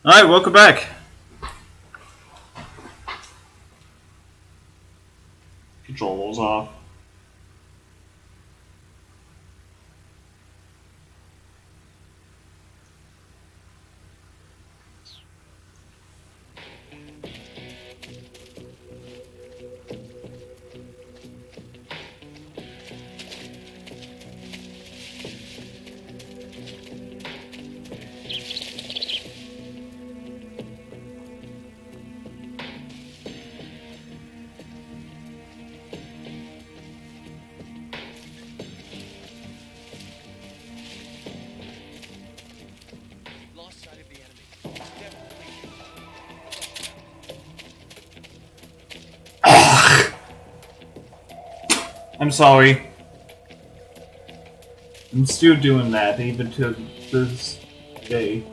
Alright, welcome back. Controls off. Lost sight of the enemy. I'm sorry. I'm still doing that, even to this day.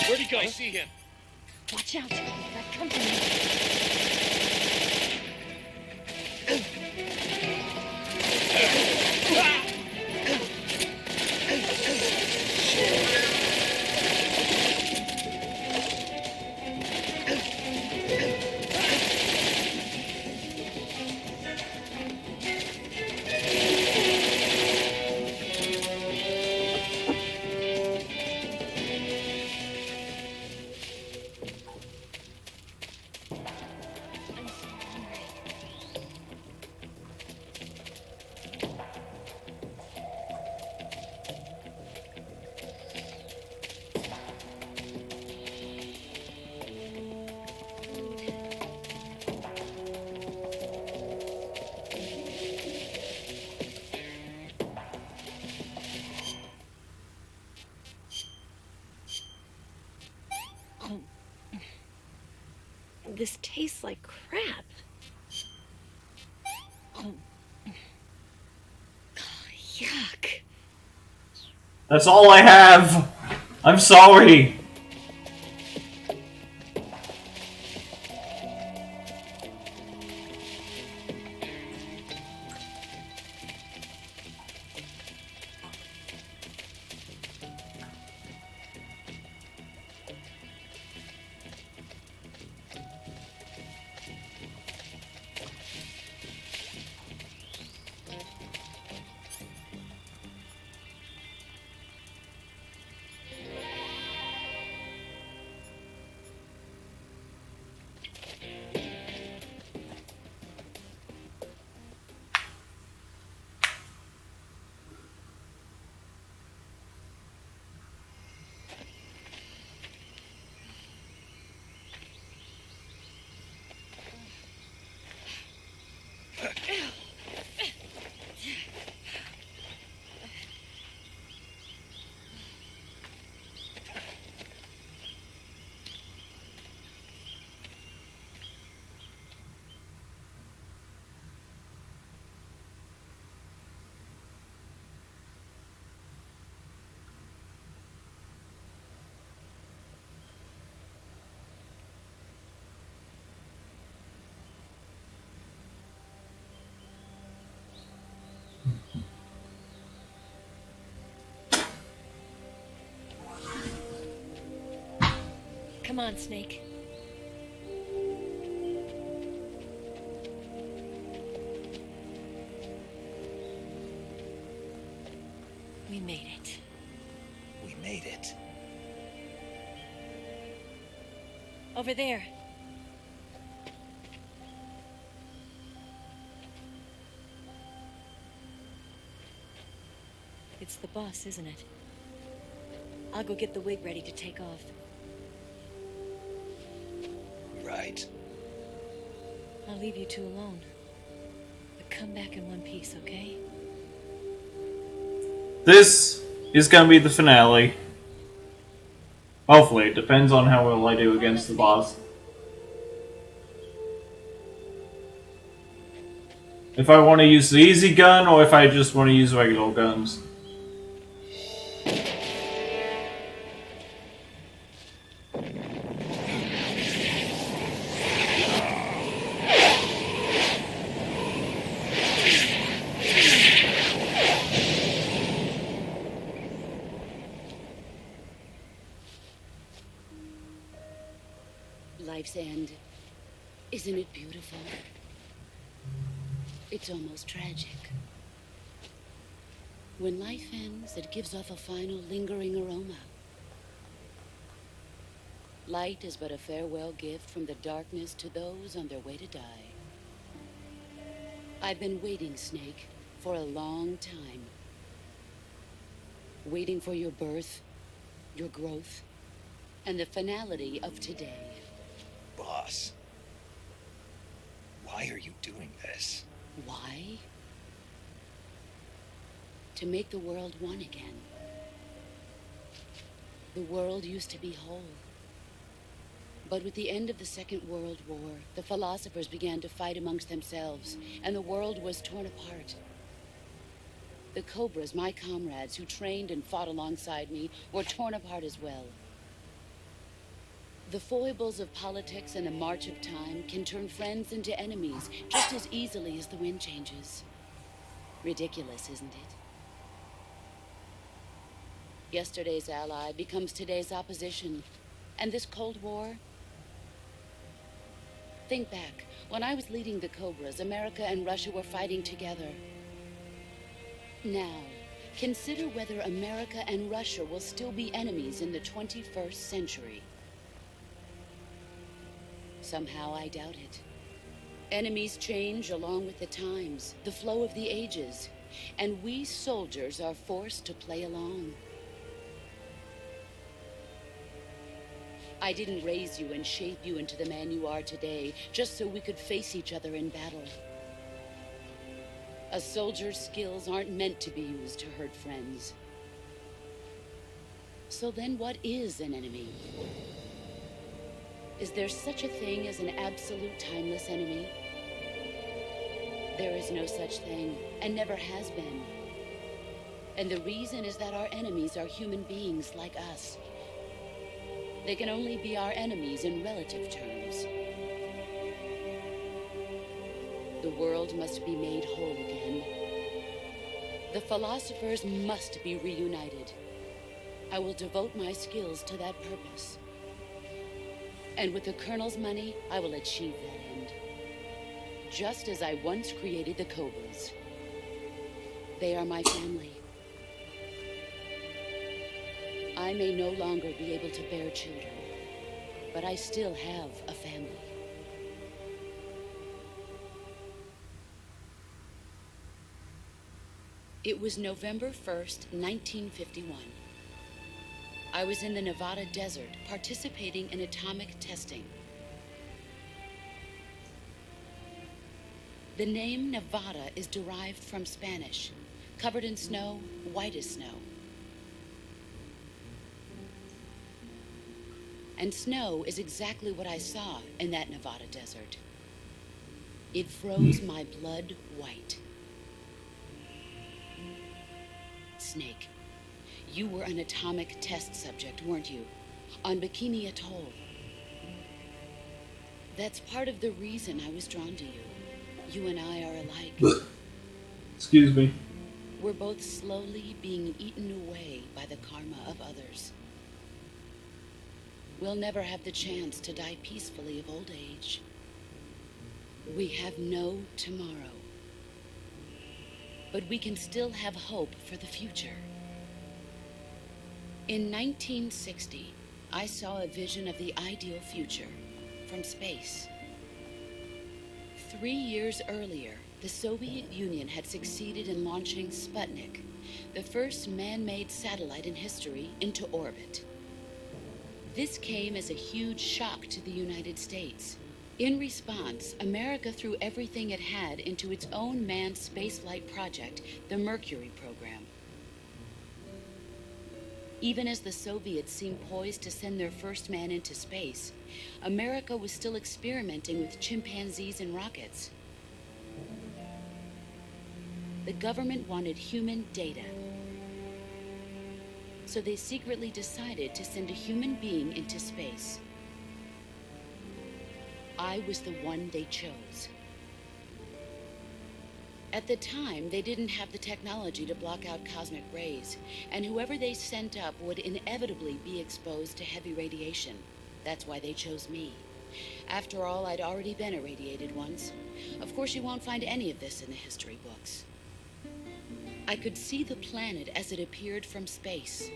Where'd he go? I see him. Watch out! That company. This tastes like crap. Oh, yuck. That's all I have! I'm sorry! Come on, Snake. We made it. We made it. Over there. It's the boss, isn't it? I'll go get the wig ready to take off. Right. I'll leave you two alone. But come back in one piece, okay? This is gonna be the finale. Hopefully, it depends on how well I do against the boss. If I want to use the easy gun, or if I just want to use regular guns. life's end. Isn't it beautiful? It's almost tragic. When life ends, it gives off a final lingering aroma. Light is but a farewell gift from the darkness to those on their way to die. I've been waiting, Snake, for a long time. Waiting for your birth, your growth, and the finality of today. Boss, why are you doing this? Why? To make the world one again. The world used to be whole. But with the end of the Second World War, the philosophers began to fight amongst themselves, and the world was torn apart. The Cobras, my comrades who trained and fought alongside me, were torn apart as well. The foibles of politics and the march of time can turn friends into enemies just as easily as the wind changes. Ridiculous, isn't it? Yesterday's ally becomes today's opposition. And this Cold War? Think back. When I was leading the Cobras, America and Russia were fighting together. Now, consider whether America and Russia will still be enemies in the 21st century. Somehow I doubt it. Enemies change along with the times, the flow of the ages, and we soldiers are forced to play along. I didn't raise you and shape you into the man you are today just so we could face each other in battle. A soldier's skills aren't meant to be used to hurt friends. So then what is an enemy? Is there such a thing as an absolute timeless enemy? There is no such thing, and never has been. And the reason is that our enemies are human beings like us. They can only be our enemies in relative terms. The world must be made whole again. The philosophers must be reunited. I will devote my skills to that purpose. And with the Colonel's money, I will achieve that end. Just as I once created the Cobras. They are my family. I may no longer be able to bear children, but I still have a family. It was November 1st, 1951. I was in the Nevada desert participating in atomic testing. The name Nevada is derived from Spanish, covered in snow, white as snow. And snow is exactly what I saw in that Nevada desert. It froze my blood white. Snake, you were an atomic test subject, weren't you? On Bikini Atoll. That's part of the reason I was drawn to you. You and I are alike. Excuse me. We're both slowly being eaten away by the karma of others. We'll never have the chance to die peacefully of old age. We have no tomorrow. But we can still have hope for the future. In 1960, I saw a vision of the ideal future from space. 3 years earlier, the Soviet Union had succeeded in launching Sputnik, the first man-made satellite in history, into orbit. This came as a huge shock to the United States. In response, America threw everything it had into its own manned spaceflight project, the Mercury program. Even as the Soviets seemed poised to send their first man into space, America was still experimenting with chimpanzees and rockets. The government wanted human data. So they secretly decided to send a human being into space. I was the one they chose. At the time, they didn't have the technology to block out cosmic rays, and whoever they sent up would inevitably be exposed to heavy radiation. That's why they chose me. After all, I'd already been irradiated once. Of course, you won't find any of this in the history books. I could see the planet as it appeared from space.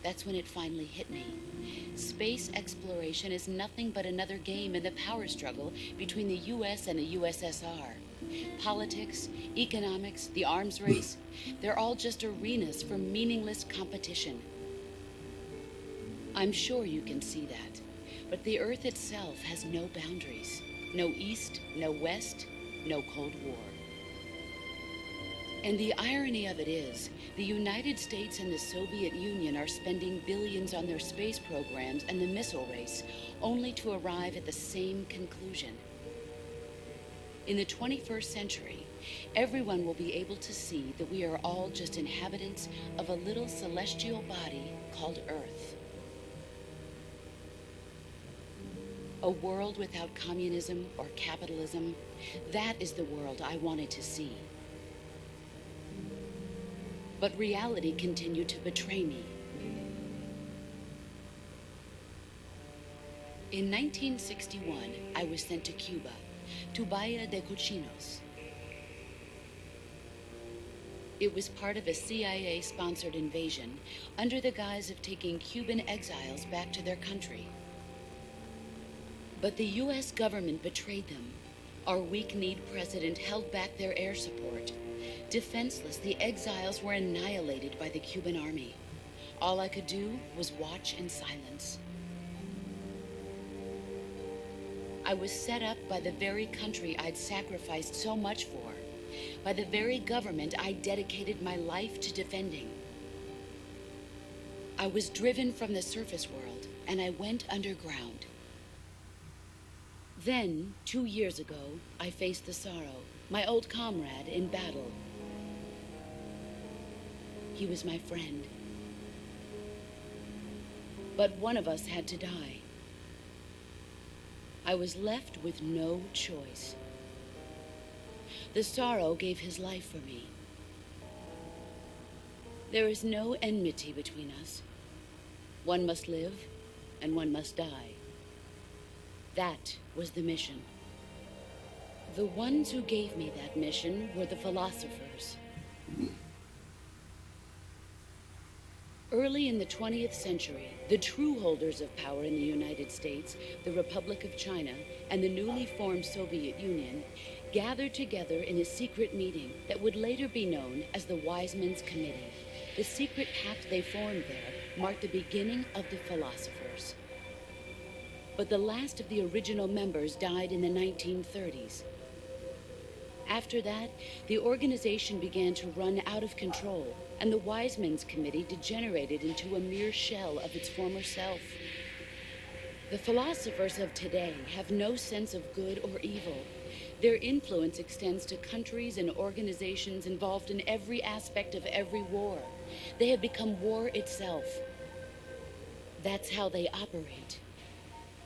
That's when it finally hit me. Space exploration is nothing but another game in the power struggle between the US and the USSR. Politics, economics, the arms race, they're all just arenas for meaningless competition. I'm sure you can see that, but the Earth itself has no boundaries. No East, no West, no Cold War. And the irony of it is, the United States and the Soviet Union are spending billions on their space programs and the missile race, only to arrive at the same conclusion. In the 21st century, everyone will be able to see that we are all just inhabitants of a little celestial body called Earth. A world without communism or capitalism, that is the world I wanted to see. But reality continued to betray me. In 1961, I was sent to Cuba, to Bahia de Cochinos. It was part of a CIA-sponsored invasion under the guise of taking Cuban exiles back to their country. But the US government betrayed them. Our weak-kneed president held back their air support. Defenseless, the exiles were annihilated by the Cuban army. All I could do was watch in silence. I was set up by the very country I'd sacrificed so much for, by the very government I dedicated my life to defending. I was driven from the surface world, and I went underground. Then, 2 years ago, I faced the Sorrow, my old comrade in battle. He was my friend. But one of us had to die. I was left with no choice. The Sorrow gave his life for me. There is no enmity between us. One must live, and one must die. That was the mission. The ones who gave me that mission were the philosophers. Early in the 20th century, the true holders of power in the United States, the Republic of China, and the newly formed Soviet Union gathered together in a secret meeting that would later be known as the Wise Men's Committee. The secret pact they formed there marked the beginning of the philosophers. But the last of the original members died in the 1930s. After that, the organization began to run out of control, and the Wise Men's Committee degenerated into a mere shell of its former self. The philosophers of today have no sense of good or evil. Their influence extends to countries and organizations involved in every aspect of every war. They have become war itself. That's how they operate.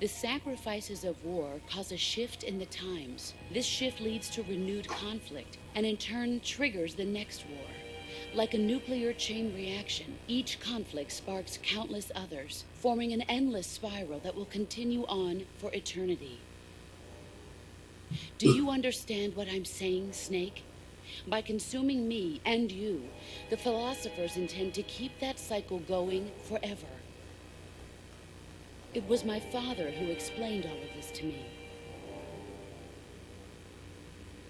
The sacrifices of war cause a shift in the times. This shift leads to renewed conflict, and in turn triggers the next war. Like a nuclear chain reaction, each conflict sparks countless others, forming an endless spiral that will continue on for eternity. Do you understand what I'm saying, Snake? By consuming me and you, the philosophers intend to keep that cycle going forever. It was my father who explained all of this to me.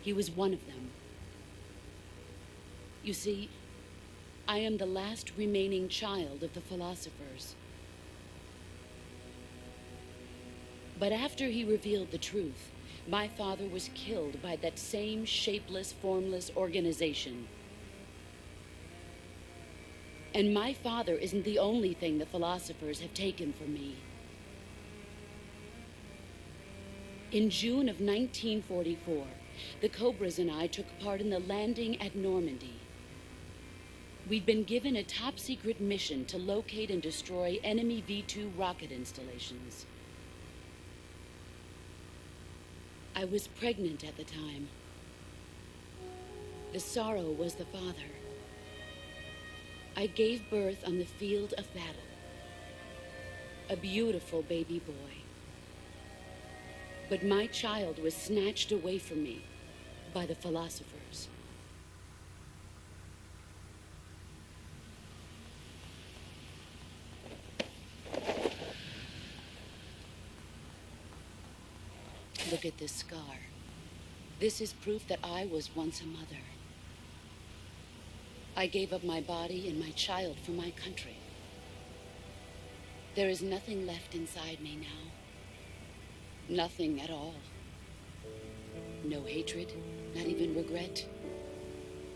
He was one of them. You see, I am the last remaining child of the philosophers. But after he revealed the truth, my father was killed by that same shapeless, formless organization. And my father isn't the only thing the philosophers have taken from me. In June of 1944, the Cobras and I took part in the landing at Normandy. We'd been given a top-secret mission to locate and destroy enemy V-2 rocket installations. I was pregnant at the time. The Sorrow was the father. I gave birth on the field of battle. a beautiful baby boy. But my child was snatched away from me by the philosophers. Look at this scar. This is proof that I was once a mother. I gave up my body and my child for my country. There is nothing left inside me now. Nothing at all. No hatred, not even regret.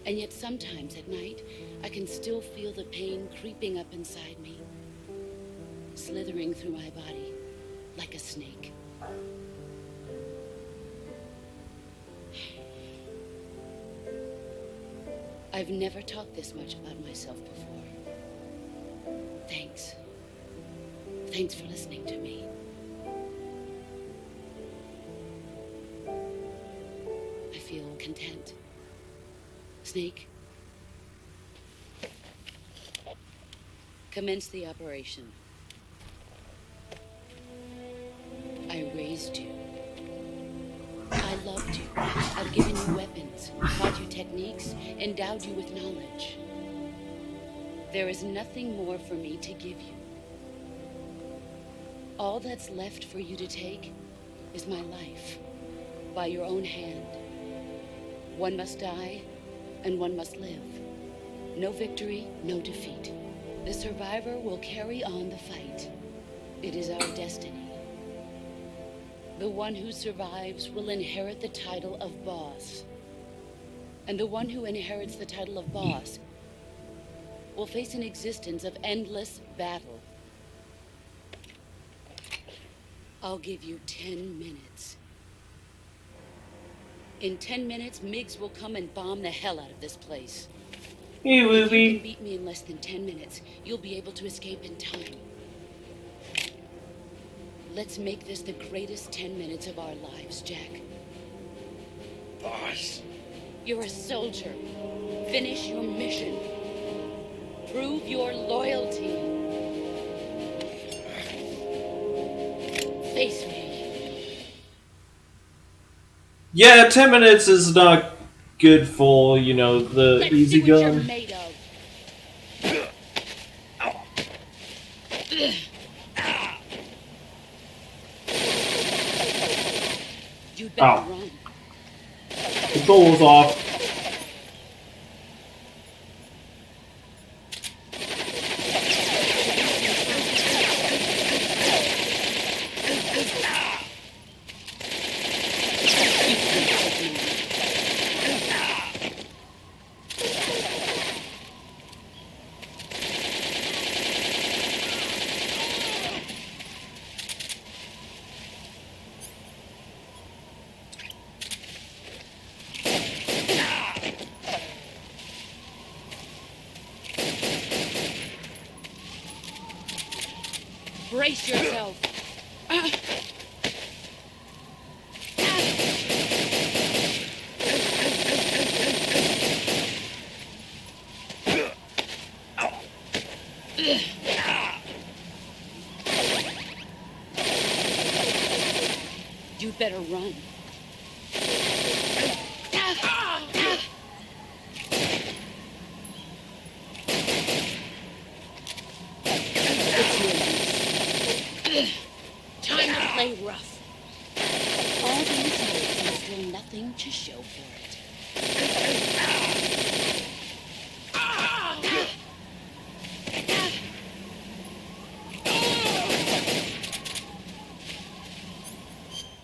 And yet sometimes at night, I can still feel the pain creeping up inside me, slithering through my body like a snake. I've never talked this much about myself before. Thanks. Thanks for listening to me. I feel content. Snake, commence the operation. I raised you. I loved you. I've given you weapons, taught you techniques, endowed you with knowledge. There is nothing more for me to give you. All that's left for you to take is my life, by your own hand. One must die, and one must live. No victory, no defeat. The survivor will carry on the fight. It is our destiny. The one who survives will inherit the title of boss. And the one who inherits the title of boss will face an existence of endless battle. I'll give you 10 minutes. In 10 minutes, Miggs will come and bomb the hell out of this place. Hey, If you can Ruby. beat me in less than 10 minutes, you'll be able to escape in time. Let's make this the greatest 10 minutes of our lives, Jack. Boss. You're a soldier. Finish your mission. Prove your loyalty. Face me. Yeah, 10 minutes is not good for, you know, the Let's easy see what you're going. made of. You'd better Ow. run. Control was off. Brace yourself. You'd better run. Time to play rough. All these years and still nothing to show for it.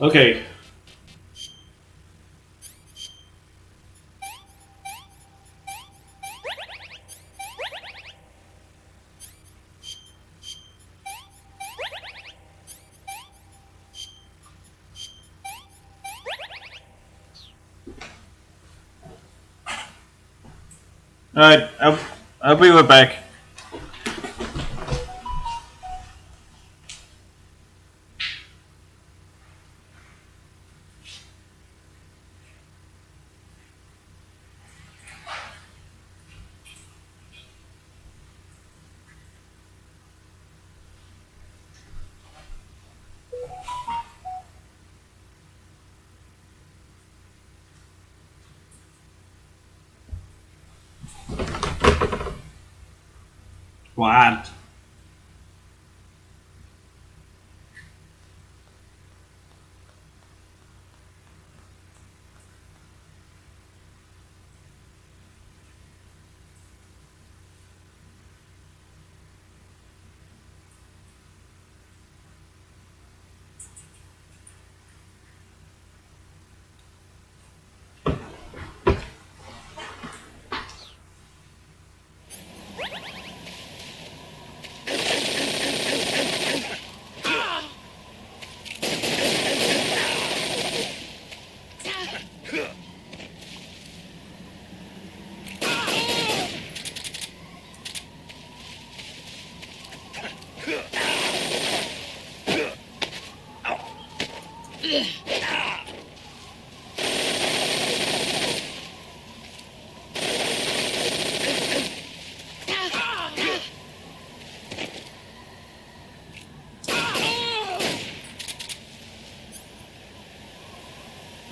Okay. Alright, I'll be right back. What?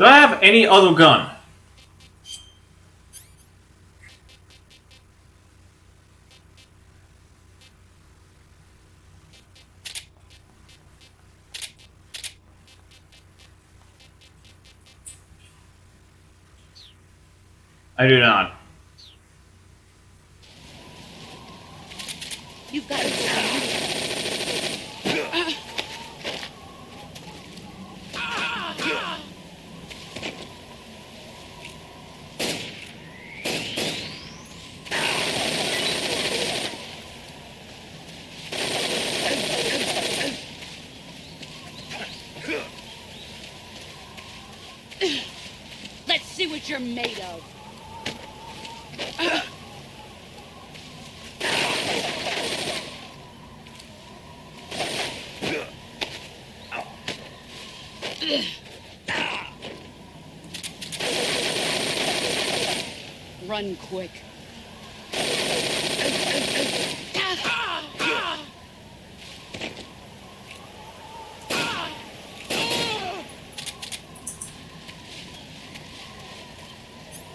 Do I have any other gun? I do not. You've got to Let's see what you're made of. Run quick.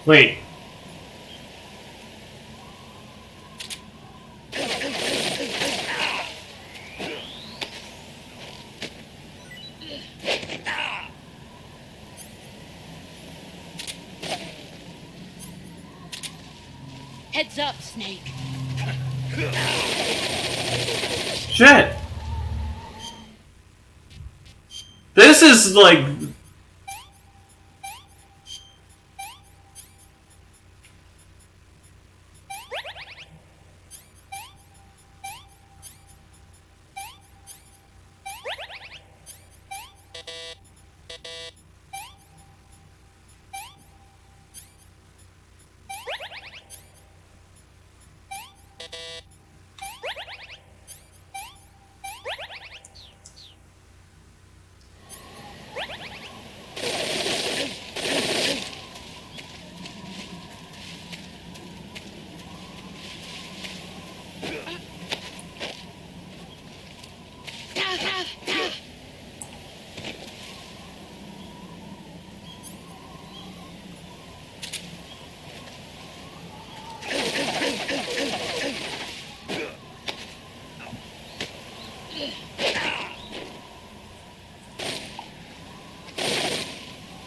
Wait. Heads up, Snake. Shit. This is like...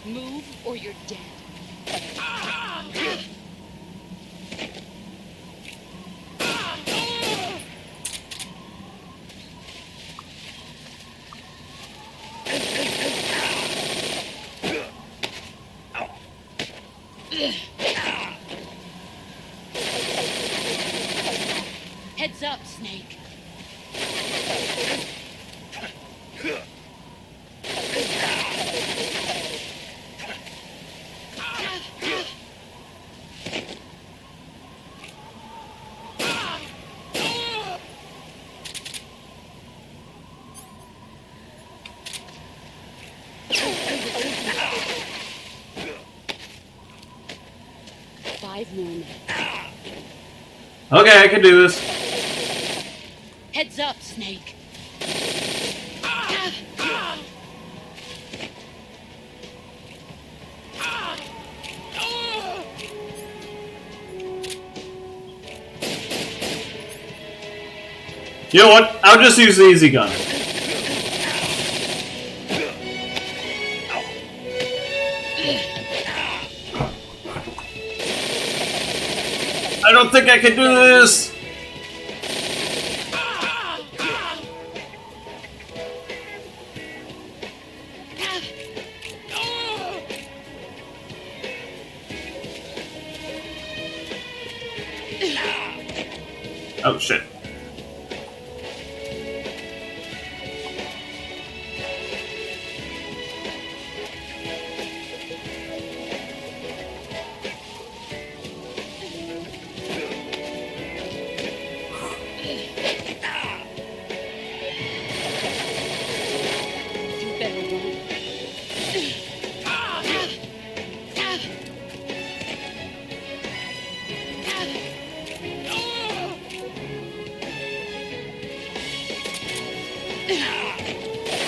Move or you're dead. Heads up, Snake. Five more minutes. Okay, I can do this. Heads up, Snake. You know what? I'll just use the easy gun. I don't think I can do this! Oh shit. You better run.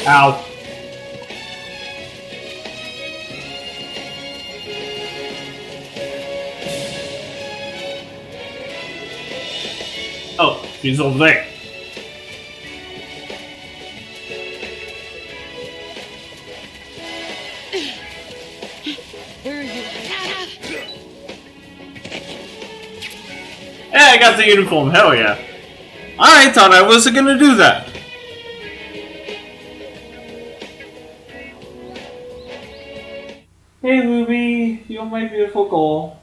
Ow. Oh, she's over there. Where are you? Hey, I got the uniform, hell yeah. I thought I wasn't gonna do that. Hey Ruby, you're my beautiful girl.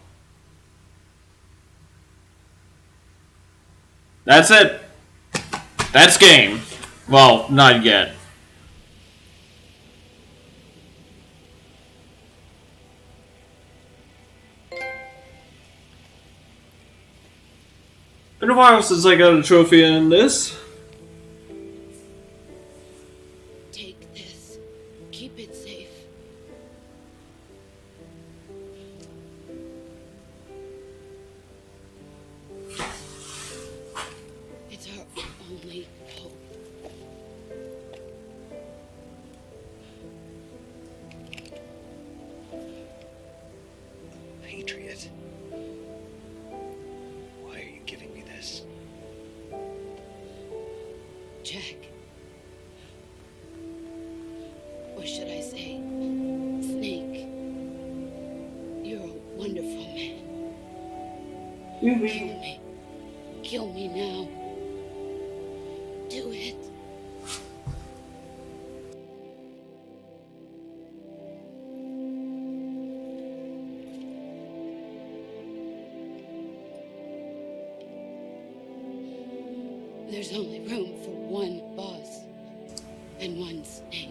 That's it. That's game. Well, not yet. Been a while since I got a trophy in this. Take this. Keep it safe. It's our only hope. Patriot. Why are you giving me this? Jack. Or should I say, Snake. You're a wonderful man. Kill me. Kill me now. Do it. There's only room for one boss and one snake.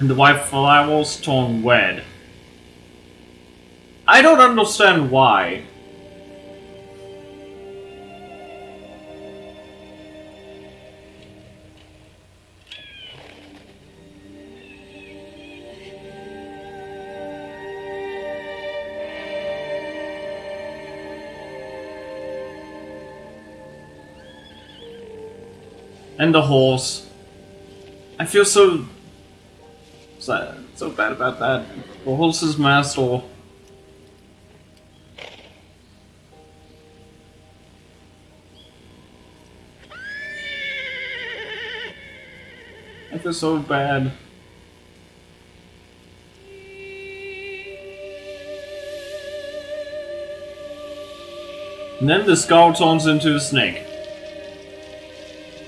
And the white flowers turn red. I don't understand why. And the horse. I feel so sad, so bad about that. The horse's master. I feel so bad. And then the skull turns into a snake.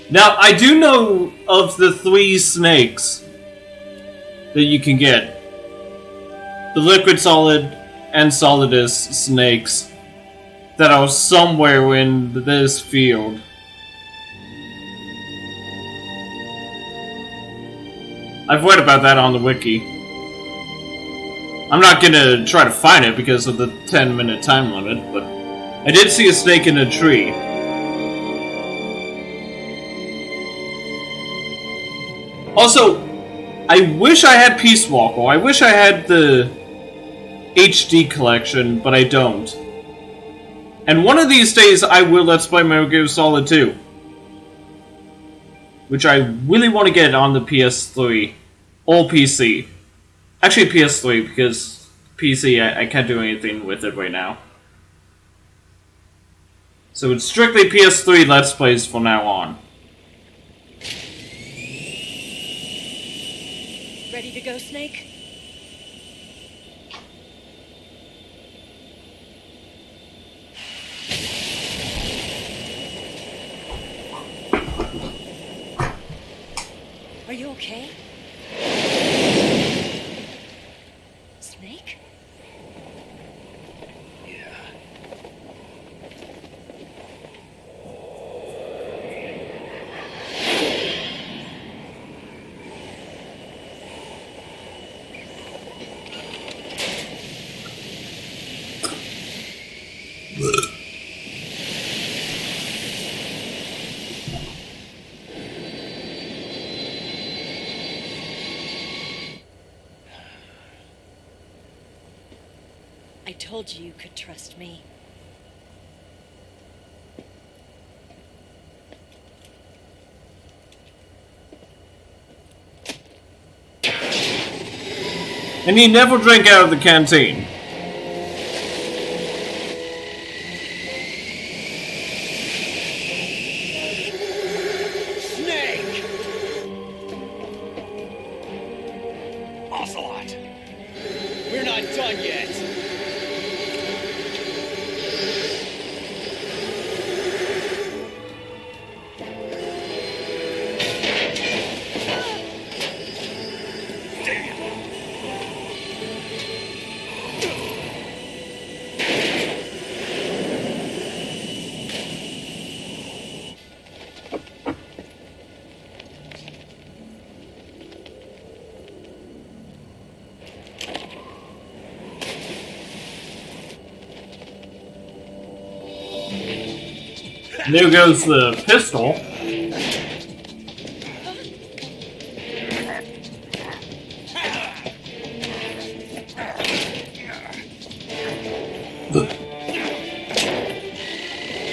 Now, I do know of the 3 snakes that you can get. The liquid solid and solidus snakes that are somewhere in this field. I've read about that on the wiki. I'm not gonna try to find it because of the 10-minute time limit, but I did see a snake in a tree. Also, I wish I had Peace Walker. I wish I had the HD collection, but I don't. And one of these days, I will Let's Play Metal Gear Solid 2. Which I really want to get on the PS3. Or PC. Actually PS3, because PC, I can't do anything with it right now. So it's strictly PS3 Let's Plays from now on. Ready to go, Snake? Are you okay? Snake? Yeah. I told you you could trust me. And he never drank out of the canteen. Snake! Ocelot! We're not done yet! There goes the pistol.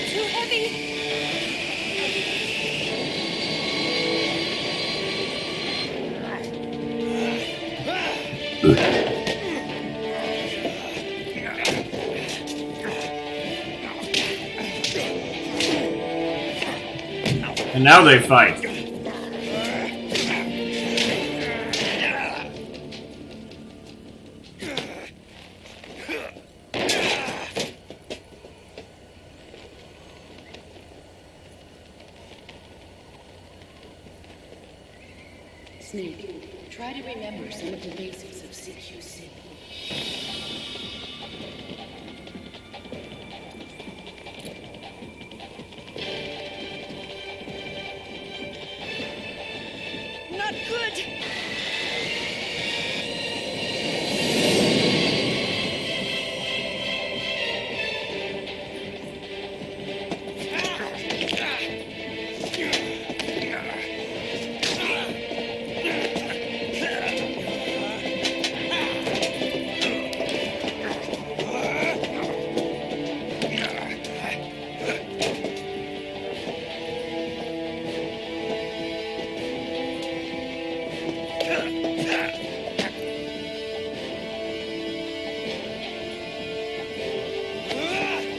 Too heavy! And now they fight. Snake, try to remember some of the basics of CQC. Not good!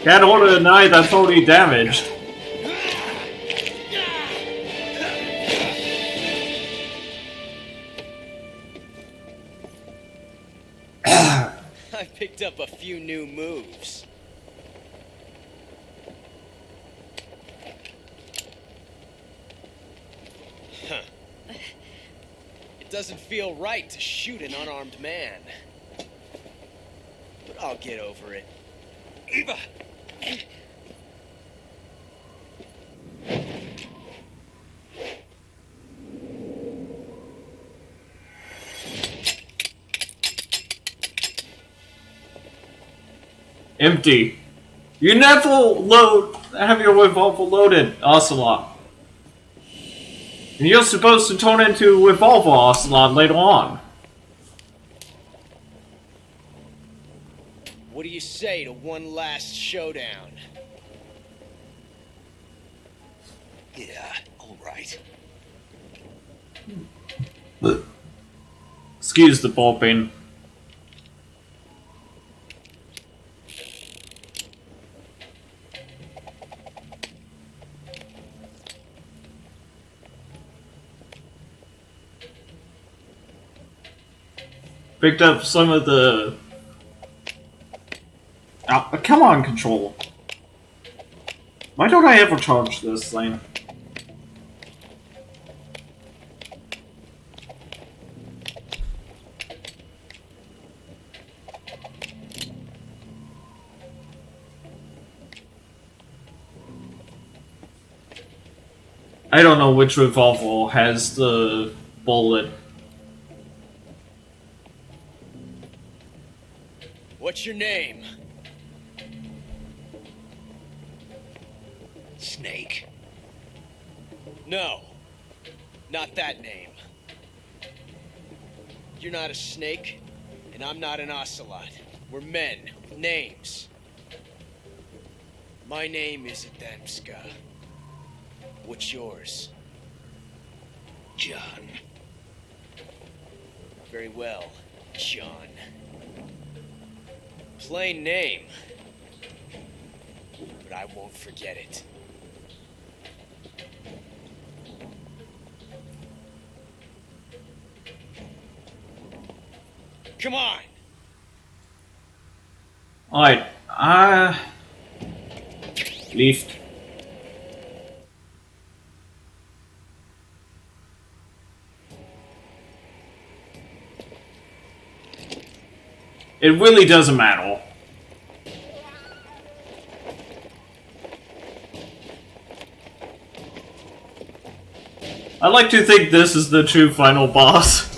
Can't order a knife that's already damaged. I picked up a few new moves. Huh. It doesn't feel right to shoot an unarmed man. But I'll get over it. Eva! Empty. You never have your revolver loaded, Ocelot. And you're supposed to turn into Revolver Ocelot later on. What do you say to one last showdown? Yeah, all right. Excuse the burping. Picked up some of the... Oh, come on, control. Why don't I ever charge this thing? I don't know which revolver has the bullet. What's your name? Snake. No. Not that name. You're not a snake, and I'm not an ocelot. We're men with names. My name is Adamska. What's yours? John. Very well, John. Plain name. But I won't forget it. Come on! Alright, Lift. It really doesn't matter. I like to think this is the true final boss.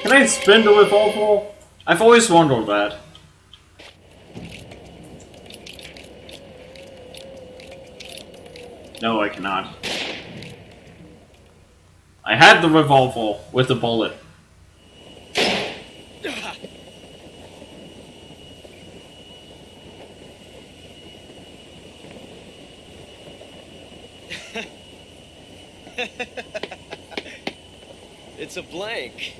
Can I spin the revolver? I've always wondered that. No, I cannot. I had the revolver with the bullet. It's a blank.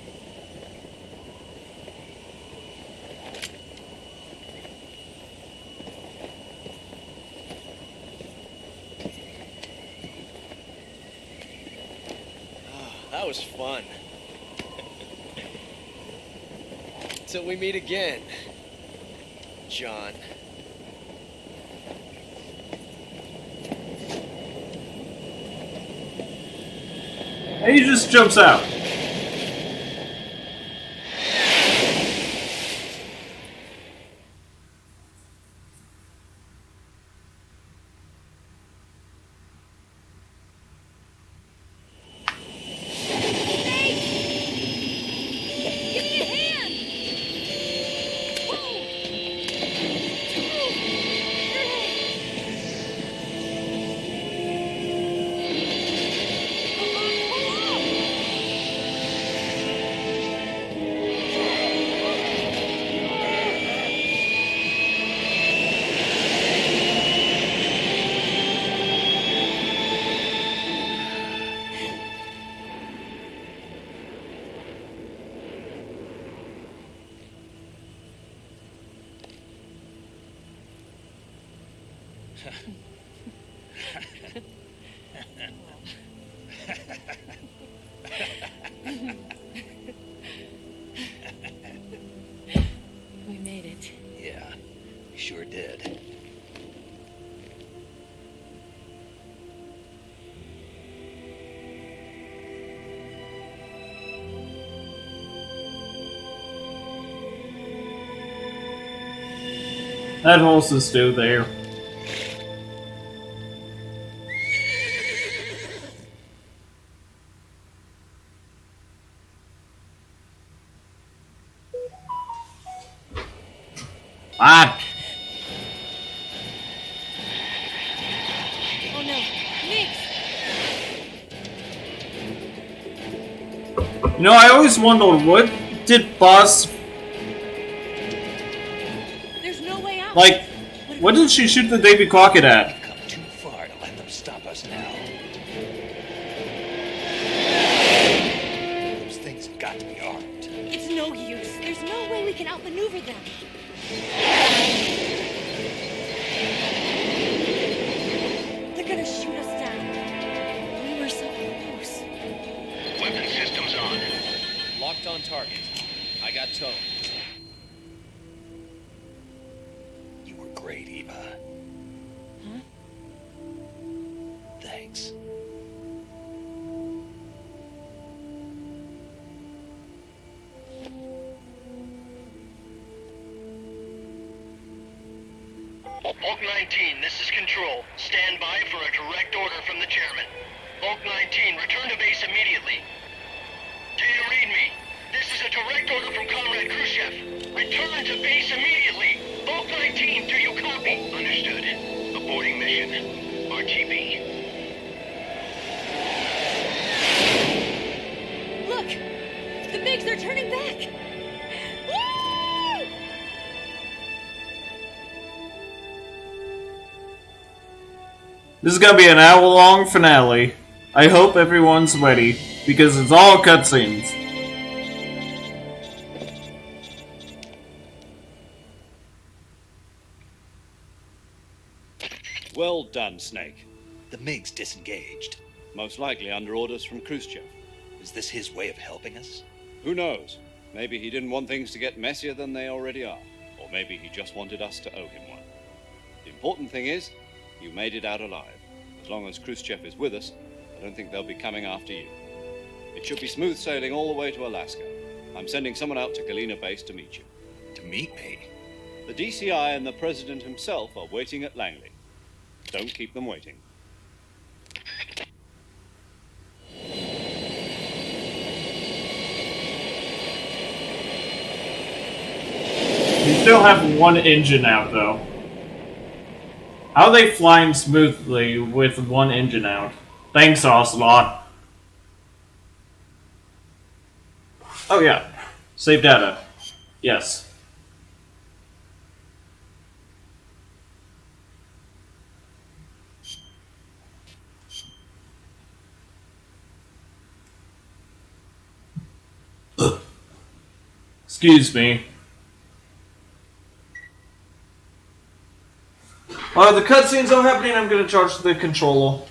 That was fun. Till we meet again, John. And he just jumps out. We made it. Yeah, you sure did. That horse is still there. What? Oh no, Nix! You know, I always wondered, what did Boss... There's no way out. Like, what did she shoot the Davy Crockett at? We've come too far to let them stop us now. Those things have got to be armed. It's no use. There's no way we can outmaneuver them. They're gonna shoot us down. We were so close. Weapon systems on. Locked on target. I got towed. You were great, Eva. Huh? Thanks. Hulk 19, this is Control. Stand by for a direct order from the chairman. Hulk 19, return to base immediately. Do you read me? This is a direct order from Comrade Khrushchev. Return to base immediately. Hulk 19, do you copy? Understood. Aborting mission. RTB. Look! The MiGs, they're turning back! Woo! This is gonna be an hour-long finale. I hope everyone's ready, because it's all cutscenes. Well done, Snake. The MiG's disengaged. Most likely under orders from Khrushchev. Is this his way of helping us? Who knows? Maybe he didn't want things to get messier than they already are. Or maybe he just wanted us to owe him one. The important thing is, you made it out alive. As long as Khrushchev is with us, I don't think they'll be coming after you. It should be smooth sailing all the way to Alaska. I'm sending someone out to Galena Base to meet you. To meet me? The DCI and the President himself are waiting at Langley. Don't keep them waiting. You still have one engine out, though. How are they flying smoothly with one engine out? Thanks, Ocelot. Oh yeah. Save data. Yes. Excuse me. The cutscenes are happening, I'm gonna charge the controller.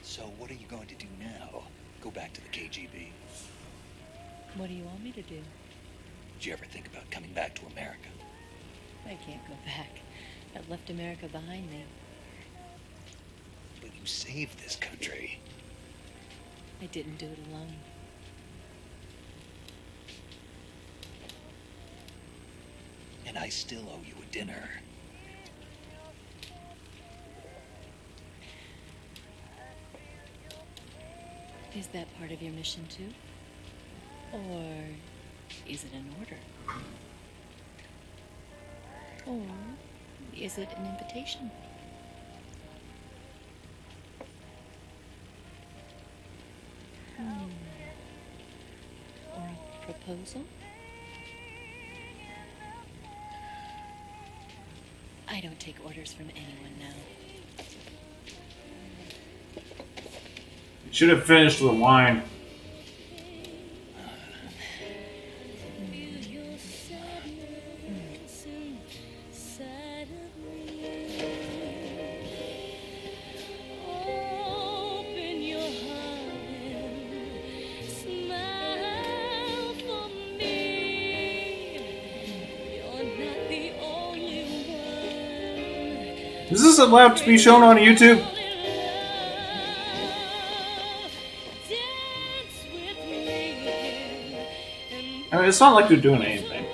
So what are you going to do now? Go back to the KGB? What do you want me to do? Did you ever think about coming back to America? I can't go back. I've left America behind me. But you saved this country. I didn't do it alone. And I still owe you a dinner. Is that part of your mission too? Or is it an order? Or is it an invitation? Or a proposal? I don't take orders from anyone now. Should have finished the wine. Is this allowed to be shown on YouTube? I mean, it's not like they're doing anything.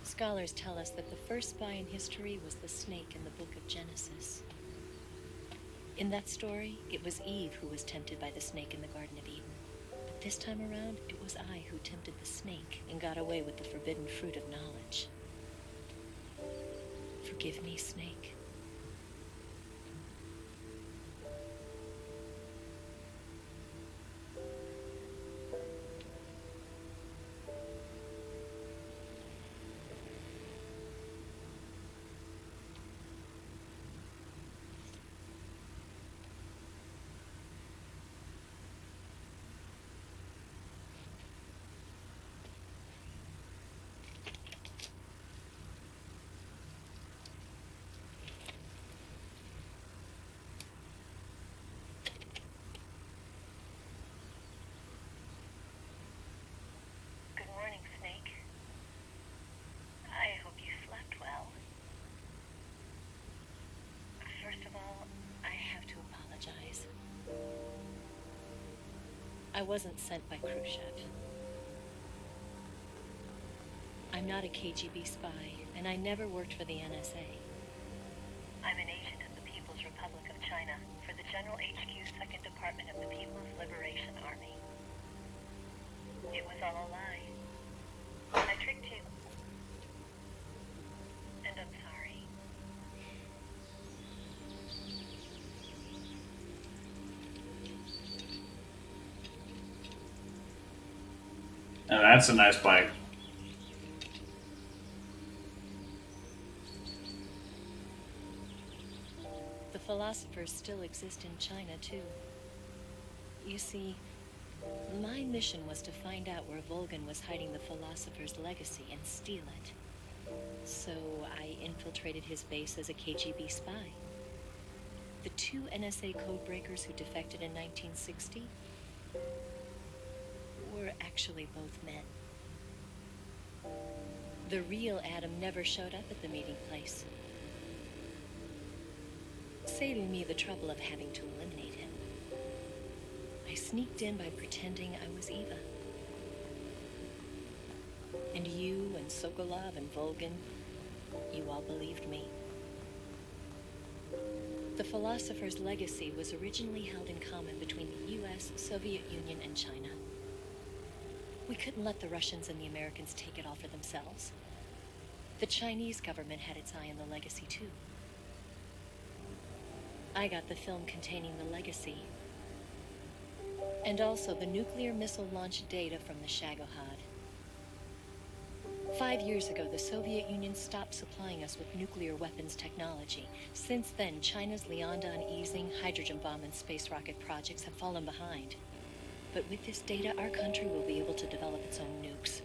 Scholars tell us that the first spy in history was the snake in the book of Genesis. In that story, it was Eve who was tempted by the snake in the Garden of Eden. But this time around, it was I who tempted the snake and got away with the forbidden fruit of knowledge. Forgive me, snake. I wasn't sent by Khrushchev. I'm not a KGB spy, and I never worked for the NSA. I'm an agent of the People's Republic of China for the General HQ 2nd Department of the People's Liberation Army. It was all a lie. I tricked you. And I'm sorry. And that's a nice bike. The philosophers still exist in China, too. You see, my mission was to find out where Volgan was hiding the philosopher's legacy and steal it. So I infiltrated his base as a KGB spy. The two NSA codebreakers who defected in 1960 were actually both men. The real Adam never showed up at the meeting place, saving me the trouble of having to eliminate him. I sneaked in by pretending I was Eva. And you and Sokolov and Volgan, you all believed me. The philosopher's legacy was originally held in common between the US, Soviet Union, and China. We couldn't let the Russians and the Americans take it all for themselves. The Chinese government had its eye on the legacy, too. I got the film containing the legacy, and also the nuclear missile launch data from the Shagohod. 5 years ago, the Soviet Union stopped supplying us with nuclear weapons technology. Since then, China's Liaodong easing, hydrogen bomb, and space rocket projects have fallen behind. But with this data, our country will be able to develop its own nukes.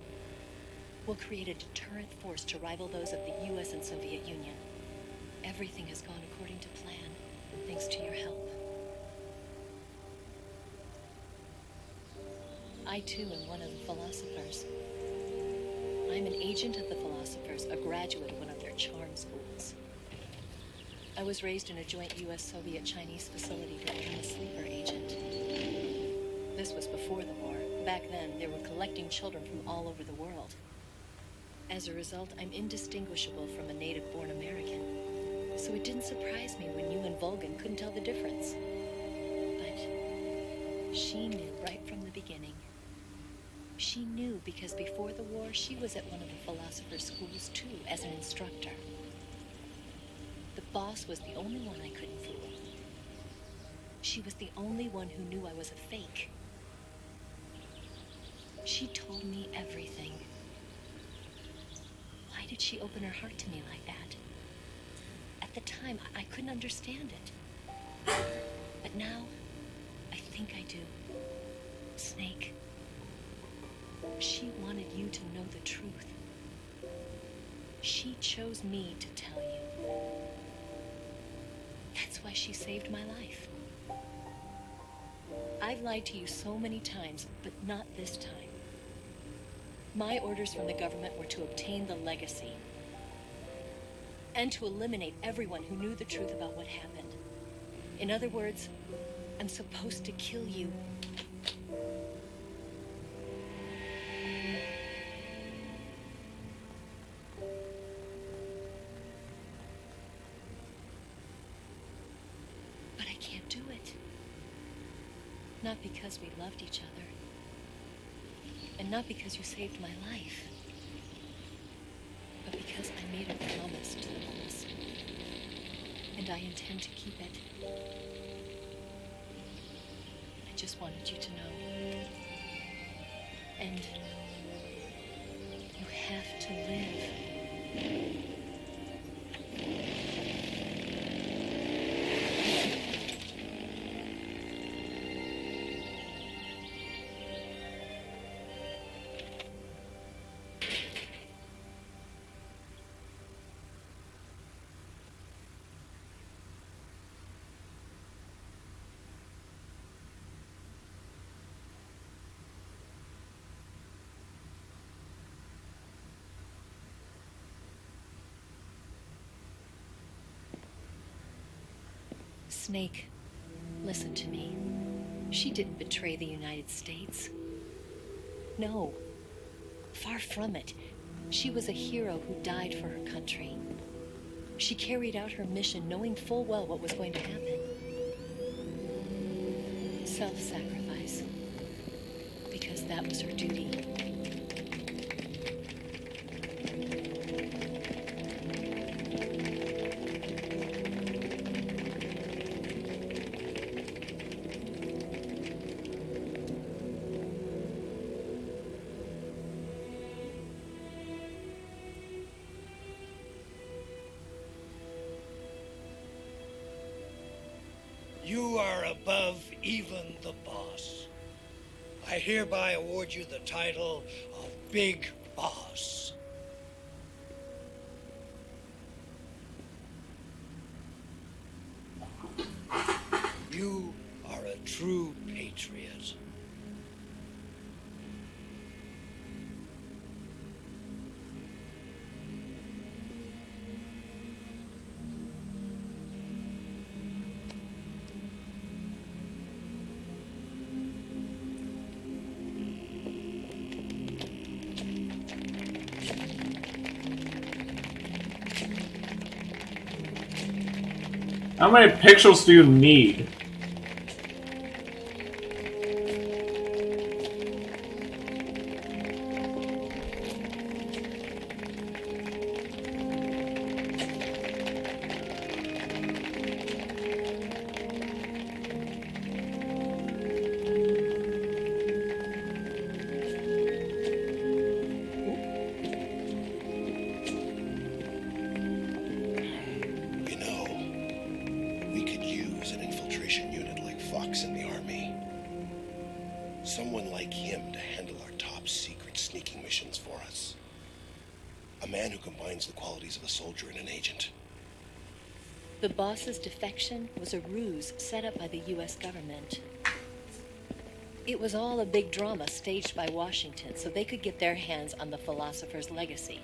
We'll create a deterrent force to rival those of the US and Soviet Union. Everything has gone according to plan, thanks to your help. I, too, am one of the philosophers. I'm an agent of the philosophers, a graduate of one of their charm schools. I was raised in a joint US-Soviet-Chinese facility to become a sleeper agent. This was before the war. Back then, they were collecting children from all over the world. As a result, I'm indistinguishable from a native-born American. So it didn't surprise me when you and Vulcan couldn't tell the difference. But she knew right from the beginning. She knew because before the war, she was at one of the philosopher's schools too, as an instructor. The boss was the only one I couldn't fool. She was the only one who knew I was a fake. She told me everything. Why did she open her heart to me like that? At the time, I couldn't understand it. But now, I think I do. Snake, she wanted you to know the truth. She chose me to tell you. That's why she saved my life. I've lied to you so many times, but not this time. My orders from the government were to obtain the legacy and to eliminate everyone who knew the truth about what happened. In other words, I'm supposed to kill you. But I can't do it. Not because we loved each other. And not because you saved my life. But because I made a promise to the boss. And I intend to keep it. I just wanted you to know. And you have to live. Snake, listen to me. She didn't betray the United States. No, far from it. She was a hero who died for her country. She carried out her mission knowing full well what was going to happen. Self-sacrifice. Because that was her duty. You are above even the boss. I hereby award you the title of Big Boss. You are a true patriot. How many pixels do you need? Someone like him to handle our top secret sneaking missions for us. A man who combines the qualities of a soldier and an agent. The boss's defection was a ruse set up by the U.S. government. It was all a big drama staged by Washington so they could get their hands on the philosopher's legacy.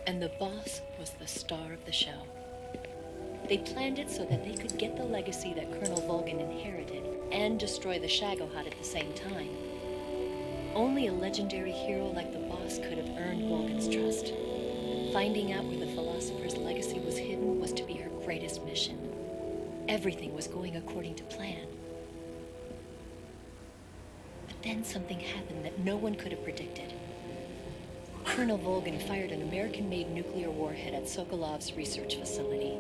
And the boss was the star of the show. They planned it so that they could get the legacy that Colonel Volgan inherited and destroy the Shagohod at the same time. Only a legendary hero like the boss could have earned Volgan's trust. Finding out where the philosopher's legacy was hidden was to be her greatest mission. Everything was going according to plan. But then something happened that no one could have predicted. Colonel Volgan fired an American-made nuclear warhead at Sokolov's research facility.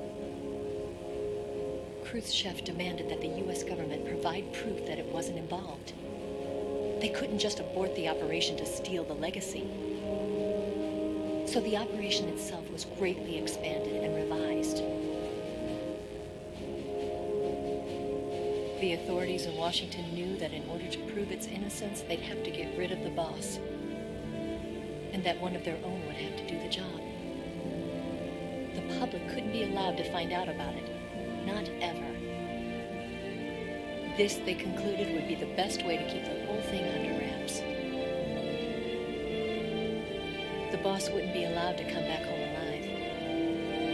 Khrushchev demanded that the U.S. government provide proof that it wasn't involved. They couldn't just abort the operation to steal the legacy. So the operation itself was greatly expanded and revised. The authorities in Washington knew that in order to prove its innocence, they'd have to get rid of the boss, and that one of their own would have to do the job. The public couldn't be allowed to find out about it. Not ever. This, they concluded, would be the best way to keep the whole thing under wraps. The boss wouldn't be allowed to come back home alive,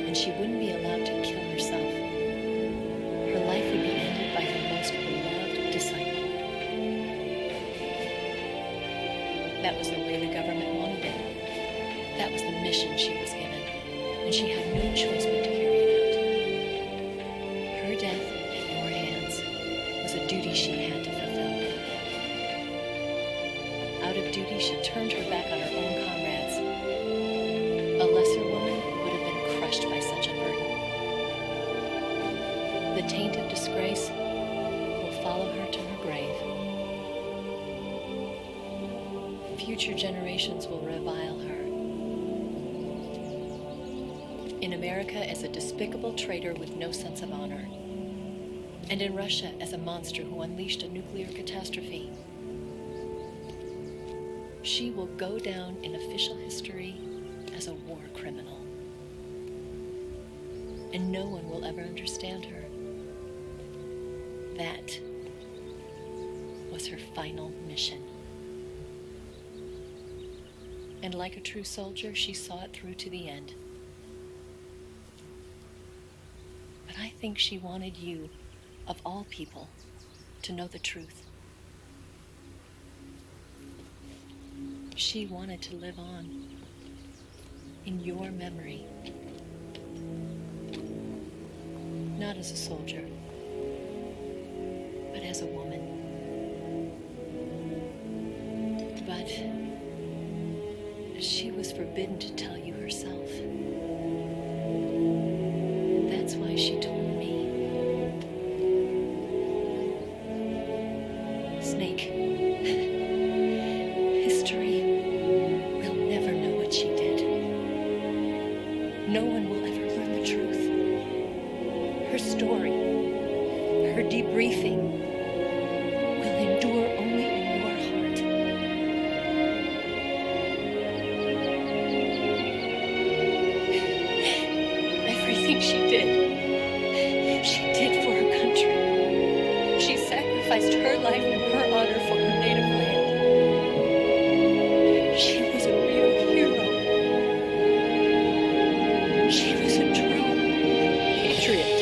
and she wouldn't be allowed to kill herself. Her life would be ended by her most beloved disciple. That was the way the government wanted it. That was the mission she was given, and she had no choice but to carry it out. Her death at your hands was a duty she had to fulfill. Out of duty, she turned her back on her own comrades. A lesser woman would have been crushed by such a burden. The taint of disgrace will follow her to her grave. Future generations will revile her. In America as a despicable traitor with no sense of honor. And in Russia as a monster who unleashed a nuclear catastrophe. She will go down in official history as a war criminal. And no one will ever understand her. That was her final mission. And like a true soldier, she saw it through to the end. But I think she wanted you, of all people, to know the truth. She wanted to live on in your memory. Not as a soldier, but as a woman. But she was forbidden to tell you herself. That's why she told me. Snake, history will never know what she did. No one will ever learn the truth. Her story, her debriefing, will endure only in your heart. Everything she did for her country. She sacrificed her life and her honor for her native land. She was a real hero. She was a true patriot.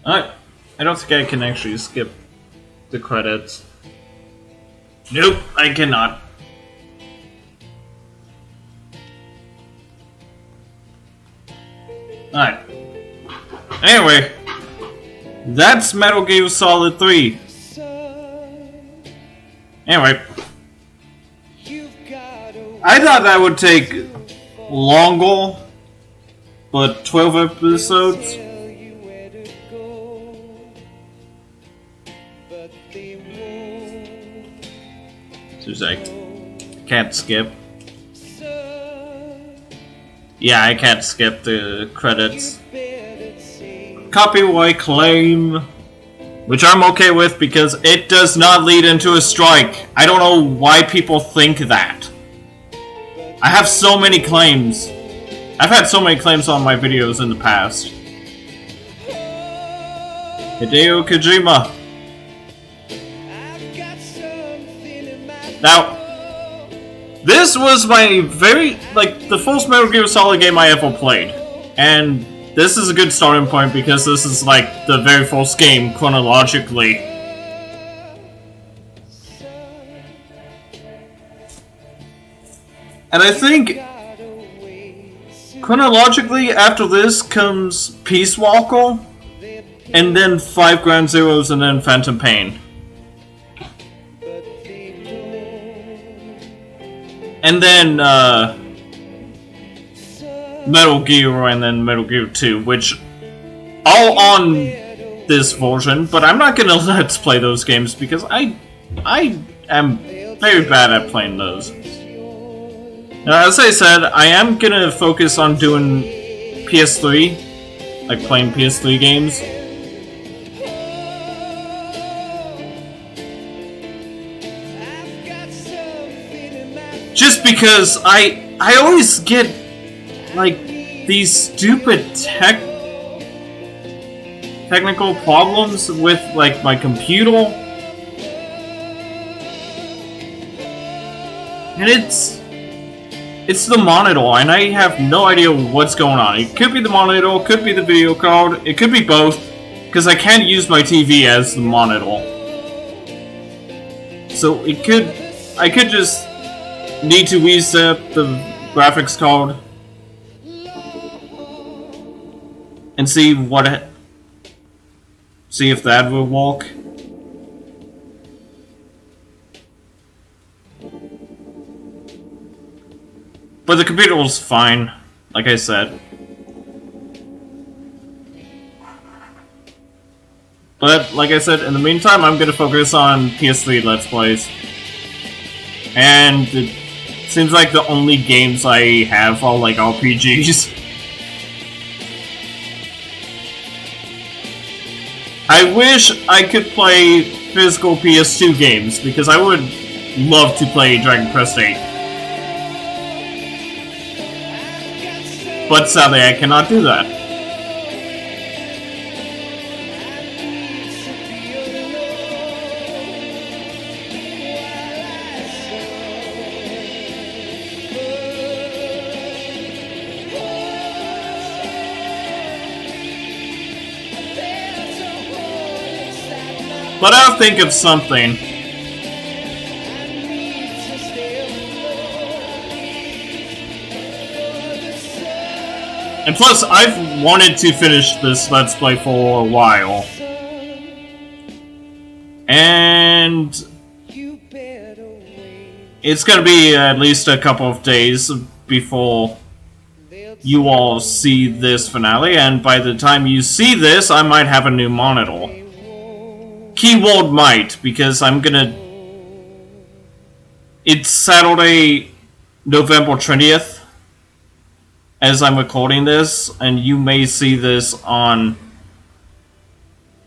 I don't think I can actually skip the credits. Nope, I cannot. Alright. Anyway, that's Metal Gear Solid 3. Anyway, I thought that would take longer, but 12 episodes. Seems like can't skip. Yeah, I can't skip the credits. Copyright claim, which I'm okay with because it does not lead into a strike. I don't know why people think that. I have so many claims. I've had so many claims on my videos in the past. Hideo Kojima. Now, this was my the first Metal Gear Solid game I ever played. And this is a good starting point because this is like the very first game chronologically. And I think chronologically after this comes Peace Walker, and then 5 Ground Zeroes, and then Phantom Pain. And then Metal Gear, and then Metal Gear 2, which all on this version, but I'm not gonna let's play those games because I am very bad at playing those. Now, as I said, I am gonna focus on doing PS3, like playing PS3 games. Just because I always get like these stupid technical problems with like my computer, and it's the monitor, and I have no idea what's going on. It could be the monitor, it could be the video card, it could be both, because I can't use my TV as the monitor. So I could just need to reset the graphics card and see if that will work. But the computer was fine, like I said. But, like I said, in the meantime, I'm gonna focus on PS3 Let's Plays. And it seems like the only games I have are, like, RPGs. I wish I could play physical PS2 games, because I would love to play Dragonquest 8. But sadly, I cannot do that. But I'll think of something. And plus, I've wanted to finish this Let's Play for a while. And it's gonna be at least a couple of days before you all see this finale, and by the time you see this, I might have a new monitor. Keyword might, because I'm gonna... It's Saturday, November 20th. As I'm recording this, and you may see this on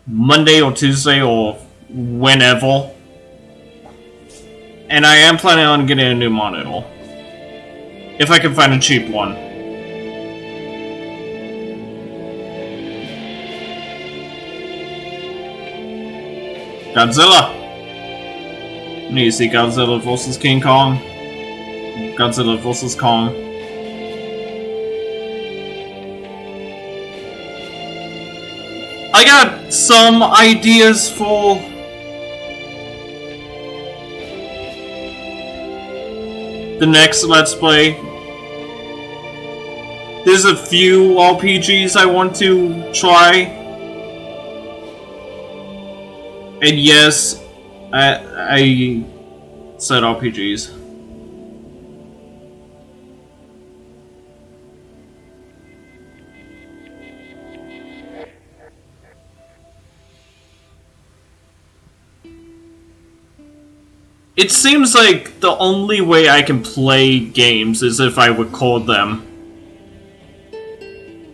Monday or Tuesday or whenever. And I am planning on getting a new monitor. If I can find a cheap one. Godzilla! I need to see Godzilla vs. King Kong. Godzilla vs. Kong. I got some ideas for the next Let's Play. There's a few RPGs I want to try. And yes, I said RPGs. It seems like the only way I can play games is if I record them.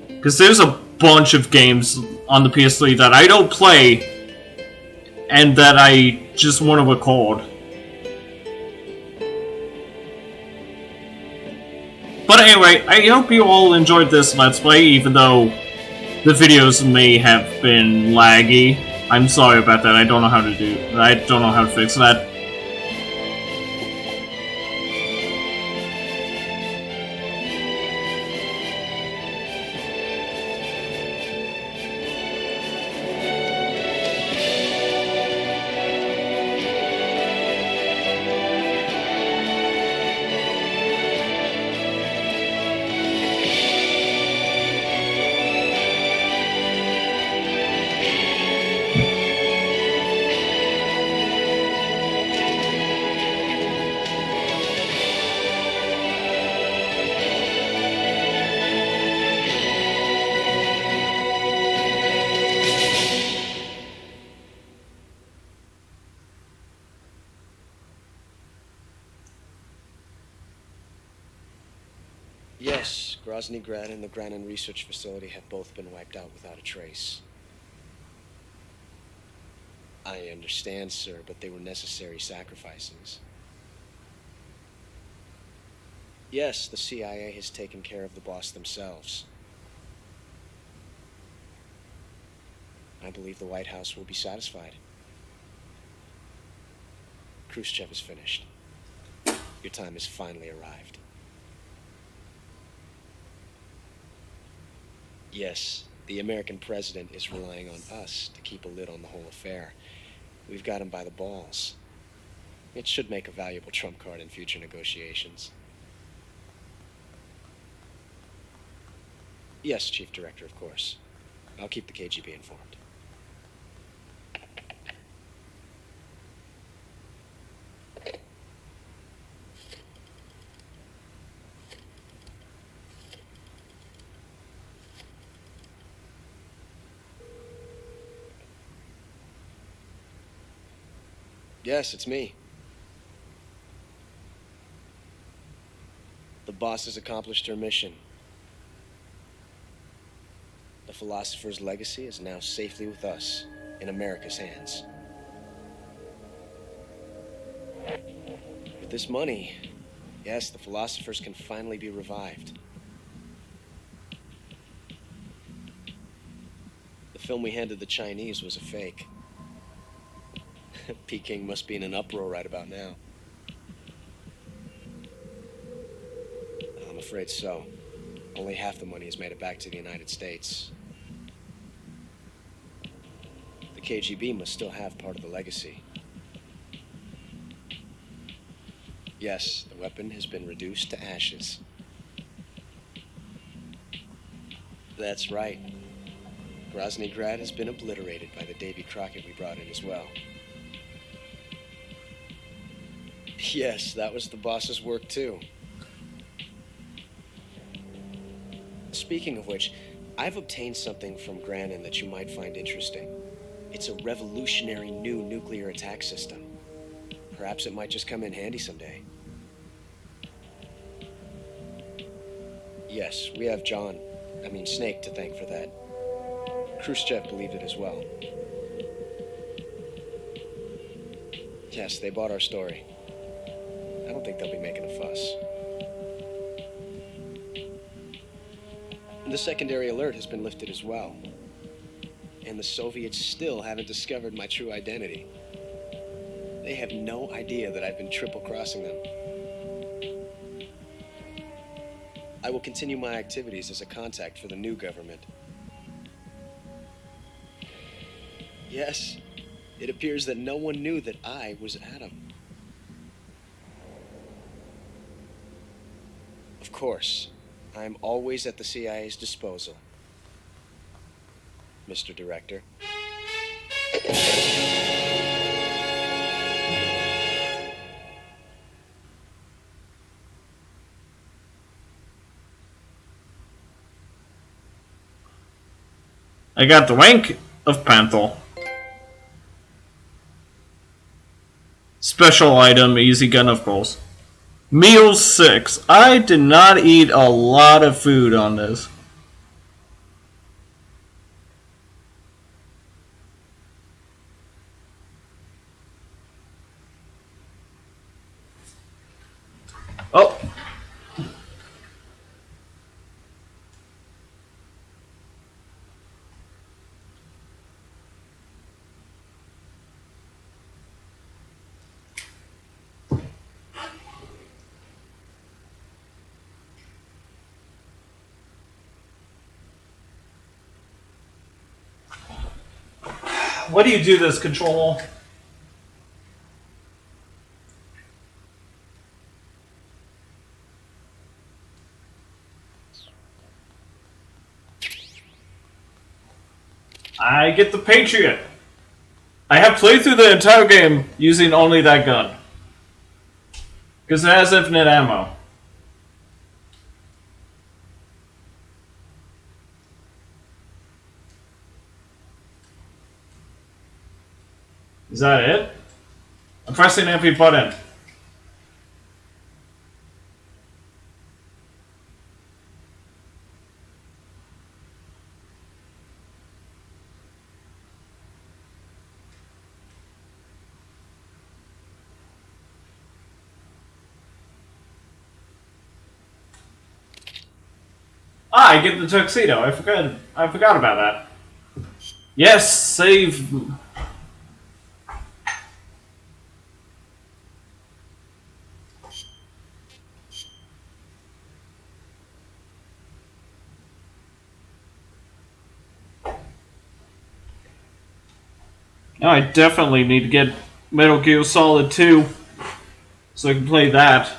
Because there's a bunch of games on the PS3 that I don't play, and that I just want to record. But anyway, I hope you all enjoyed this Let's Play, even though the videos may have been laggy. I'm sorry about that, I don't know how to fix that. Yes, Grozny Grad and the Granin Research Facility have both been wiped out without a trace. I understand, sir, but they were necessary sacrifices. Yes, the CIA has taken care of the boss themselves. I believe the White House will be satisfied. Khrushchev is finished. Your time has finally arrived. Yes, the American president is relying on us to keep a lid on the whole affair. We've got him by the balls. It should make a valuable trump card in future negotiations. Yes, Chief Director, of course. I'll keep the KGB informed. Yes, it's me. The boss has accomplished her mission. The philosopher's legacy is now safely with us, in America's hands. With this money, yes, the philosophers can finally be revived. The film we handed the Chinese was a fake. Peking must be in an uproar right about now. I'm afraid so. Only half the money has made it back to the United States. The KGB must still have part of the legacy. Yes, the weapon has been reduced to ashes. That's right. Grozny Grad has been obliterated by the Davy Crockett we brought in as well. Yes, that was the boss's work too. Speaking of which, I've obtained something from Granin that you might find interesting. It's a revolutionary new nuclear attack system. Perhaps it might just come in handy someday. Yes, we have Snake to thank for that. Khrushchev believed it as well. Yes, they bought our story. I don't think they'll be making a fuss. The secondary alert has been lifted as well. And the Soviets still haven't discovered my true identity. They have no idea that I've been triple-crossing them. I will continue my activities as a contact for the new government. Yes, it appears that no one knew that I was Adam. Of course, I'm always at the CIA's disposal, Mr. Director. I got the rank of Panther. Special item, easy gun of course. Meal 6. I did not eat a lot of food on this. Oh. What do you do this, Control? I get the Patriot. I have played through the entire game using only that gun. Because it has infinite ammo. Is that it? I'm pressing every button. Ah, I get the tuxedo. I forgot about that. Yes, save. Now I definitely need to get Metal Gear Solid 2 so I can play that.